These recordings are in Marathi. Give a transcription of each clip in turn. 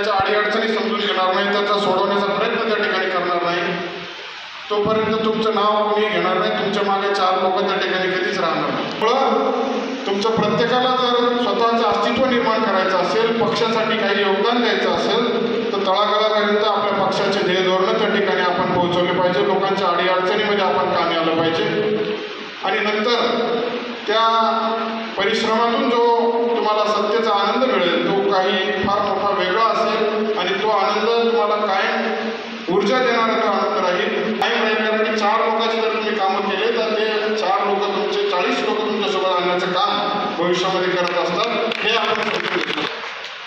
त्यांच्या अडीअडचणी समजून घेणार नाही, त्याचा सोडवण्याचा प्रयत्न त्या ठिकाणी करणार नाही, तोपर्यंत तुमचं नाव कोणी घेणार नाही, तुमच्या मागे 4 लोक त्या ठिकाणी कधीच राहणार नाही. त्यामुळं तुमच्या प्रत्येकाला जर स्वतःचं अस्तित्व निर्माण करायचं असेल, पक्षासाठी काही योगदान द्यायचं असेल तर तळागाळापर्यंत आपल्या पक्षाचे ध्येय धोरणं त्या ठिकाणी आपण पोहोचवले पाहिजे, लोकांच्या अडीअडचणीमध्ये आपण कामी आलं पाहिजे आणि नंतर त्या परिश्रमातून जो तुम्हाला सत्तेचा आनंद मिळेल तो काही फार मोठा वेगळा असेल आणि तो आनंद तुम्हाला कायम ऊर्जा देणारा तो आनंद राहील, कायम राहील. कारण की 4 लोकांचे जर तुम्ही कामं केले तर ते 4 लोक तुमचे 40 लोक तुमच्यासोबत आणण्याचं काम भविष्यामध्ये करत असतात, हे आपण समजून घेतो.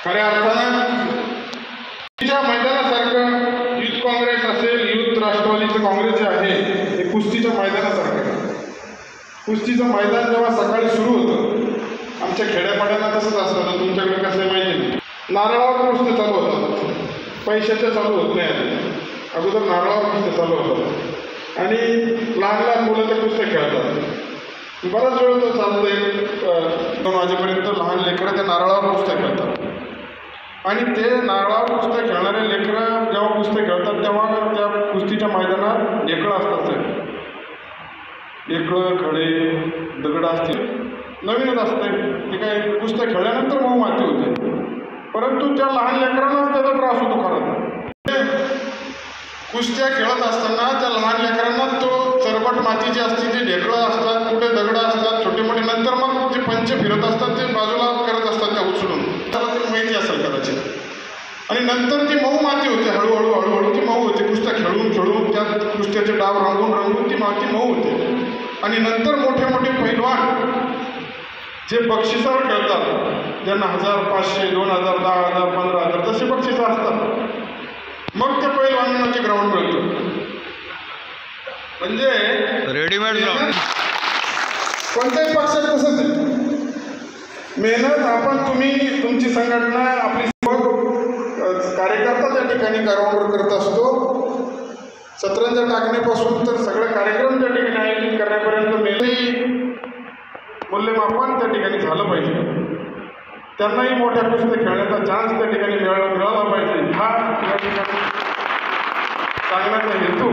खऱ्या अर्थानं त्या मैदानासारखं युथ काँग्रेस असेल, युथ राष्ट्रवादीचं काँग्रेस जे आहे हे कुस्तीच्या मैदानासारखं आहे. कुस्तीचं मैदान जेव्हा सकाळी सुरू होतं, आमच्या खेड्यापाड्यांना तसंच असतं ना, तुमच्याकडे कसं आहे माहिती नाही, नारळावर कुस्ती चालू होतात, पैशाच्या चालू होत नाही. अगोदर नारळावर कुस्ती चालू होतात आणि लहान लहान मुलं त्या कुस्त्या खेळतात. बराच वेळ तो चालतंय 2 वाजेपर्यंत लहान लेकरं त्या नारळावर कुस्त्या खेळतात आणि ते नारळावर कुस्त्या खेळणारे लेकरं जेव्हा कुस्त्या खेळतात तेव्हा त्या कुस्तीच्या मैदानात ढेकळं असतात, ढेकळं खडे दगड असतील, नवीनच असते ते काय कुस्त्या खेळल्यानंतर मऊ माती होते, परंतु त्या लहान लेकरांनाच त्याचा त्रास होतो. खरं कुस्त्या खेळत असताना त्या लहान लेकरांना तो चरबट माती जी असते ती ढेकळं असतात, कुठे दगडं असतात छोटे मोठे, नंतर मग ते पंचे फिरत असतात, ते बाजूला करत असतात त्या उचलून, त्याला ती माहिती असेल कदाचित. आणि नंतर ती मऊ माती होते, हळूहळू हळूहळू ती मऊ होते. कुस्त्या खेळून खेळून त्या कुस्त्याचे डाव रंगून रंगून ती माती मऊ होते आणि नंतर मोठे मोठे पैलवान जे बक्षिसावर खेळतात, ज्यांना 1000, 500, 2000, 10,000, 15,000 तसे बक्षिस असतात, मग त्या पैलवानांना ते ग्राउंड मिळतं. म्हणजे रेडीमेड ग्राउंड कोणत्याही पक्षात तसंच आहे. मेहनत आपण तुमची संघटना आपली कार्यकर्ता त्या ठिकाणी ग्राउंडवर करत असतो. सतरंजा टाकण्यापासून तर सगळे कार्यक्रम त्या ठिकाणी आयोजित करण्यापर्यंत मूल्यमापन त्या ठिकाणी झालं पाहिजे. त्यांनाही मोठ्या कुस्त्या खेळण्याचा चान्स त्या ठिकाणी मिळाला पाहिजे, हा त्या ठिकाणी सांगण्याचा हेतू